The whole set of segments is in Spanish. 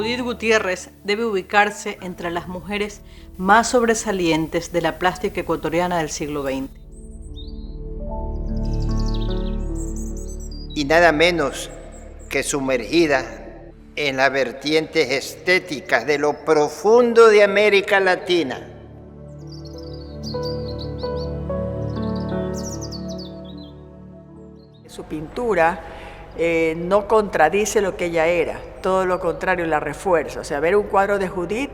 Judith Gutiérrez debe ubicarse entre las mujeres más sobresalientes de la plástica ecuatoriana del siglo XX. Y nada menos que sumergida en las vertientes estéticas de lo profundo de América Latina. Su pintura no contradice lo que ella era, todo lo contrario, la refuerza. O sea, ver un cuadro de Judith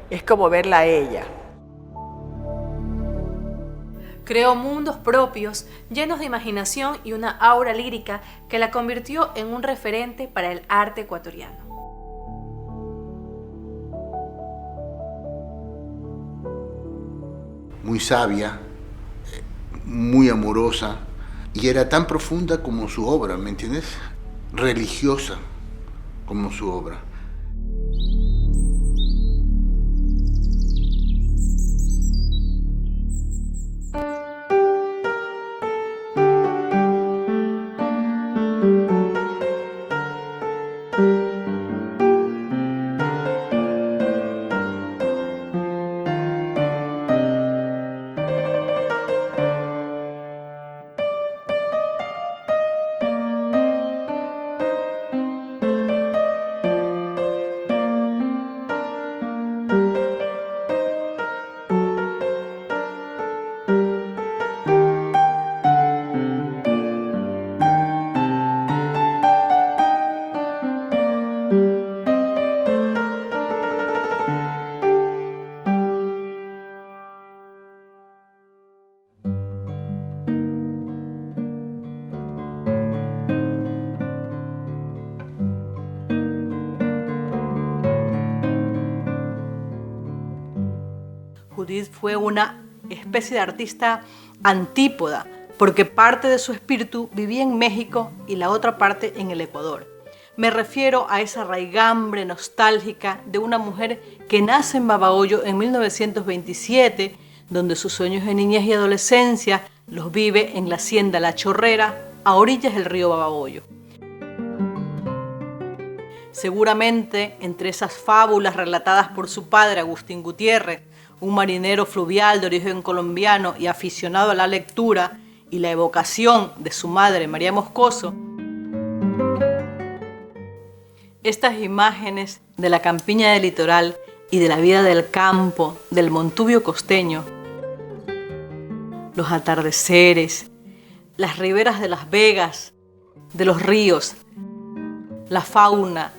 es como verla a ella. Creó mundos propios, llenos de imaginación y una aura lírica que la convirtió en un referente para el arte ecuatoriano. Muy sabia, muy amorosa, y era tan profunda como su obra, ¿me entiendes? Religiosa como su obra. Judith fue una especie de artista antípoda, porque parte de su espíritu vivía en México y la otra parte en el Ecuador. Me refiero a esa raigambre nostálgica de una mujer que nace en Babahoyo en 1927, donde sus sueños de niñez y adolescencia los vive en la hacienda La Chorrera, a orillas del río Babahoyo. Seguramente entre esas fábulas relatadas por su padre Agustín Gutiérrez, un marinero fluvial de origen colombiano y aficionado a la lectura, y la evocación de su madre María Moscoso, estas imágenes de la campiña del litoral y de la vida del campo, del Montubio costeño, los atardeceres, las riberas de las vegas, de los ríos, la fauna,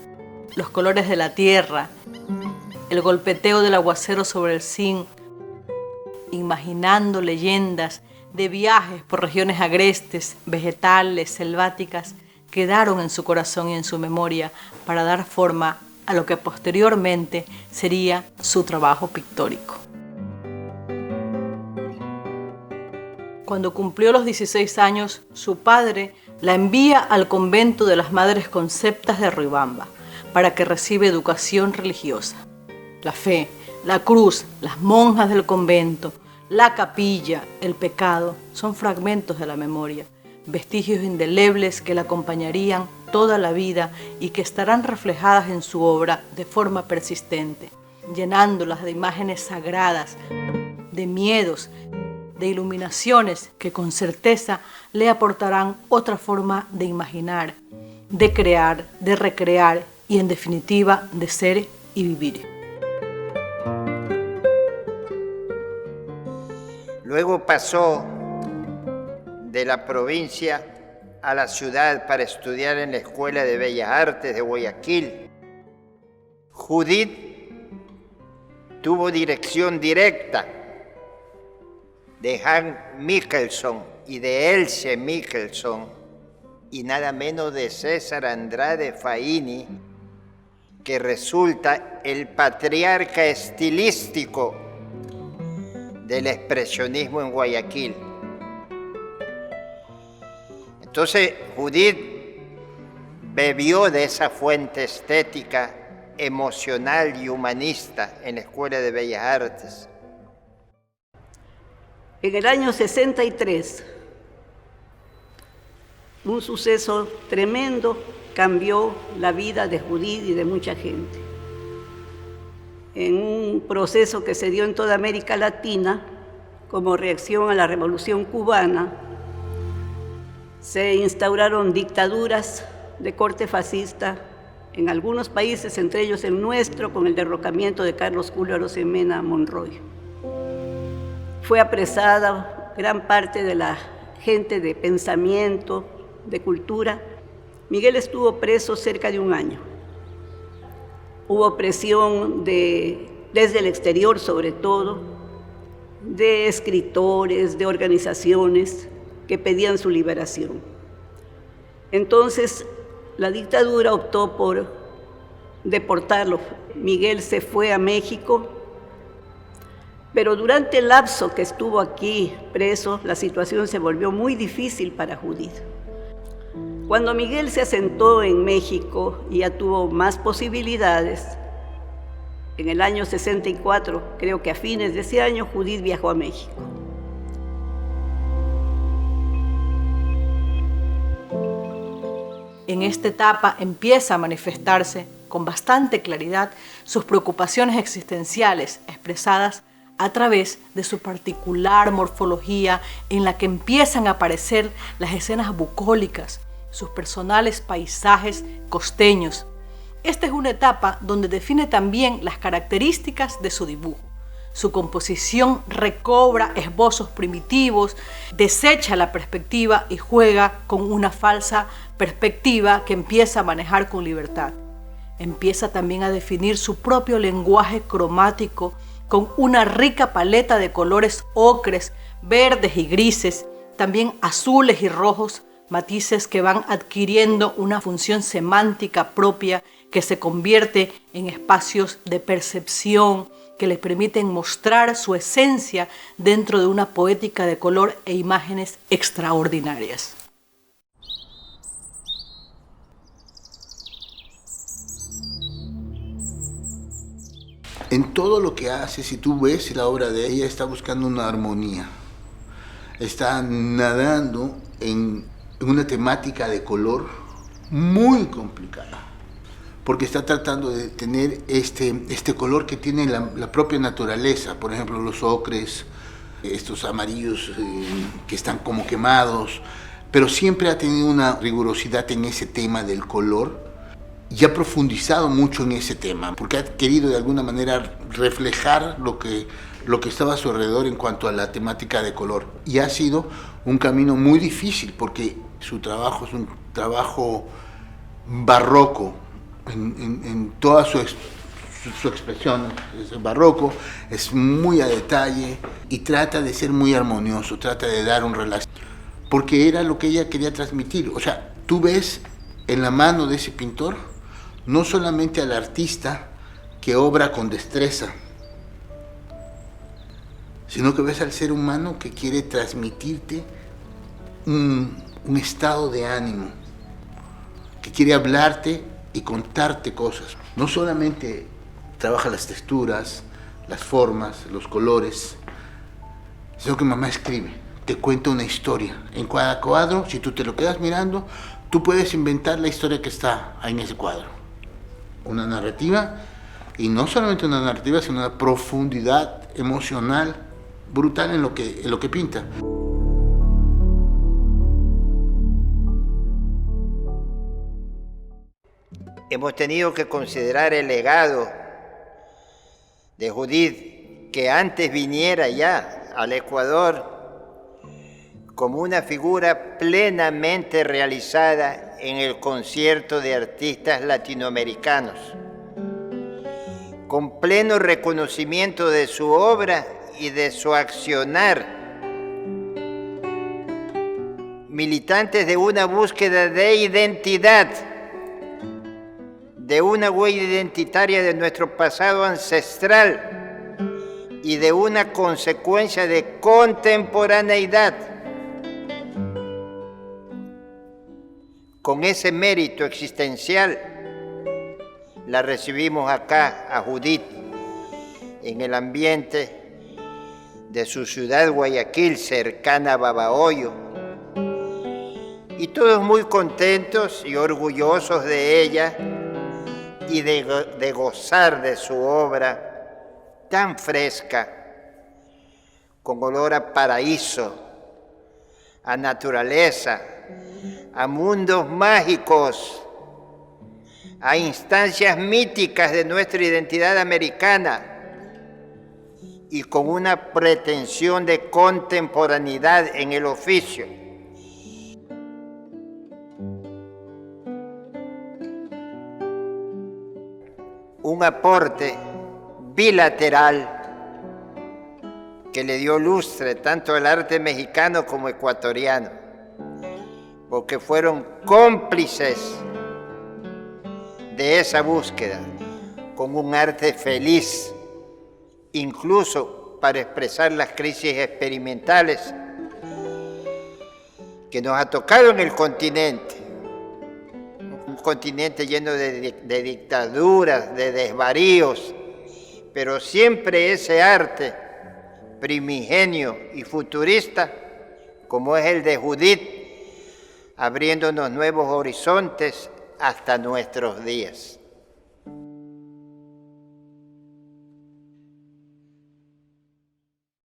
los colores de la tierra, el golpeteo del aguacero sobre el zinc, imaginando leyendas de viajes por regiones agrestes, vegetales, selváticas, quedaron en su corazón y en su memoria para dar forma a lo que posteriormente sería su trabajo pictórico. Cuando cumplió los 16 años, su padre la envía al convento de las Madres Conceptas de Riobamba para que reciba educación religiosa. La fe, la cruz, las monjas del convento, la capilla, el pecado, son fragmentos de la memoria, vestigios indelebles que la acompañarían toda la vida y que estarán reflejadas en su obra de forma persistente, llenándolas de imágenes sagradas, de miedos, de iluminaciones que con certeza le aportarán otra forma de imaginar, de crear, de recrear y en definitiva de ser y vivir. Luego pasó de la provincia a la ciudad para estudiar en la Escuela de Bellas Artes de Guayaquil. Judith tuvo dirección directa de Hans Michelson y de Else Michelson y nada menos de César Andrade Faini, que resulta el patriarca estilístico del expresionismo en Guayaquil. Entonces Judith bebió de esa fuente estética, emocional y humanista en la Escuela de Bellas Artes. En el año 63, un suceso tremendo cambió la vida de Judith y de mucha gente. en un proceso que se dio en toda América Latina como reacción a la Revolución Cubana. Se instauraron dictaduras de corte fascista en algunos países, entre ellos el nuestro, con el derrocamiento de Carlos Julio Arosemena Monroy. Fue apresada gran parte de la gente de pensamiento, de cultura. Miguel estuvo preso cerca de un año. Hubo presión desde el exterior, sobre todo, de escritores, de organizaciones que pedían su liberación. Entonces, la dictadura optó por deportarlo. Miguel se fue a México, pero durante el lapso que estuvo aquí preso, la situación se volvió muy difícil para Judith. Cuando Miguel se asentó en México y ya tuvo más posibilidades, en el año 64, creo que a fines de ese año, Judith viajó a México. En esta etapa empieza a manifestarse con bastante claridad sus preocupaciones existenciales expresadas a través de su particular morfología en la que empiezan a aparecer las escenas bucólicas, sus personales paisajes costeños. Esta es una etapa donde define también las características de su dibujo. Su composición recobra esbozos primitivos, desecha la perspectiva y juega con una falsa perspectiva que empieza a manejar con libertad. Empieza también a definir su propio lenguaje cromático con una rica paleta de colores ocres, verdes y grises, también azules y rojos, matices que van adquiriendo una función semántica propia que se convierte en espacios de percepción que les permiten mostrar su esencia dentro de una poética de color e imágenes extraordinarias. En todo lo que hace, si tú ves la obra de ella, está buscando una armonía. Está nadando en una temática de color muy complicada, porque está tratando de tener este color que tiene la propia naturaleza, por ejemplo los ocres, estos amarillos que están como quemados, pero siempre ha tenido una rigurosidad en ese tema del color y ha profundizado mucho en ese tema, porque ha querido de alguna manera reflejar lo que estaba a su alrededor en cuanto a la temática de color. Y ha sido un camino muy difícil, porque su trabajo es un trabajo barroco, en toda su expresión es barroco, es muy a detalle y trata de ser muy armonioso, trata de dar un relato, porque era lo que ella quería transmitir. O sea, tú ves en la mano de ese pintor no solamente al artista que obra con destreza, sino que ves al ser humano que quiere transmitirte un estado de ánimo, que quiere hablarte y contarte cosas. No solamente trabaja las texturas, las formas, los colores, sino que mamá escribe, te cuenta una historia. En cada cuadro, si tú te lo quedas mirando, tú puedes inventar la historia que está ahí en ese cuadro. Una narrativa, y no solamente una narrativa, sino una profundidad emocional brutal en lo que pinta. Hemos tenido que considerar el legado de Judith, que antes viniera ya al Ecuador, como una figura plenamente realizada en el concierto de artistas latinoamericanos, con pleno reconocimiento de su obra y de su accionar, militantes de una búsqueda de identidad, de una huella identitaria de nuestro pasado ancestral y de una consecuencia de contemporaneidad. Con ese mérito existencial la recibimos acá a Judith en el ambiente de su ciudad Guayaquil, cercana a Babahoyo, y todos muy contentos y orgullosos de ella y de gozar de su obra tan fresca, con olor a paraíso, a naturaleza, a mundos mágicos, a instancias míticas de nuestra identidad americana y con una pretensión de contemporaneidad en el oficio. Un aporte bilateral que le dio lustre tanto al arte mexicano como ecuatoriano, porque fueron cómplices de esa búsqueda, con un arte feliz, incluso para expresar las crisis experimentales que nos ha tocado en el continente. Un continente lleno de dictaduras, de desvaríos, pero siempre ese arte primigenio y futurista, como es el de Judith, abriéndonos nuevos horizontes hasta nuestros días.